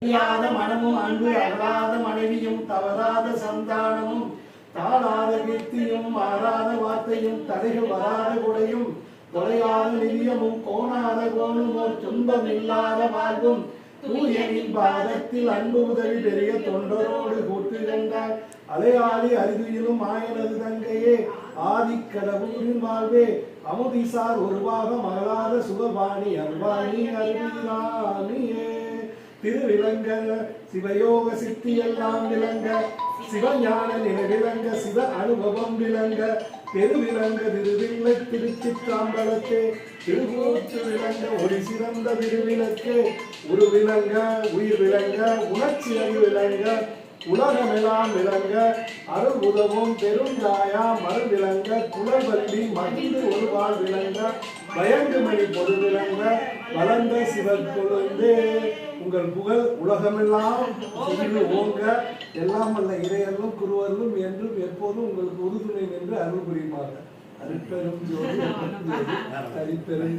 அறியாத மனமும் அன்பு அகலாத மனைவியும் தவறாத சந்தானமும் தாளாத கீர்த்தியும் மாறாத வார்த்தையும் தடைகள் வராத குடையும் தொலையாத நிதியமும் கோணாத கோணுமோ துன்பம் இல்லாத வாழ்வும் தூயனின் பாதத்தில் அன்பு உதவி பெரிய தொண்டரோடு கூட்டு கண்டார் அலையாளி அருவியிலும் ஆயனது தங்கையே ஆதிக்கடவுளின் வாழ்வே அமுதிசார் உருவாக மகளாத சுகபாணி அல்வாணி அருவிராணியே திருவிலங்க சிவயோக சித்தி எல்லாம் விளங்க சிவஞான நிலை விளங்க சிவ அனுபவம் விளங்க பெருவிலங்க திருவில்லை திருச்சிற்றாம்பலத்தே திருக்கூற்று விளங்க ஒளி சிறந்த திருவிளக்கு உரு விளங்க உயிர் விளங்க உணர்ச்சி அறிவு விளங்க உலகமெல்லாம் விளங்க அருள் உதவும் பெருந்தாயா மறு விளங்க குலவல்லி மகிழ்ந்து ஒருவாள் விளங்க பயந்து மணி பொது விளங்க வளர்ந்த சிவக்கொழுந்தே உங்கள் புகழ் உலகமெல்லாம் ஓங்க எல்லாம் அல்ல இறையர்களும் குருவர்களும் என்றும் எப்போதும் உங்களுக்கு உறுதுணை என்று அருள் புரியுமாறு அருட்பெரும் ஜோதி அருட்பெரும்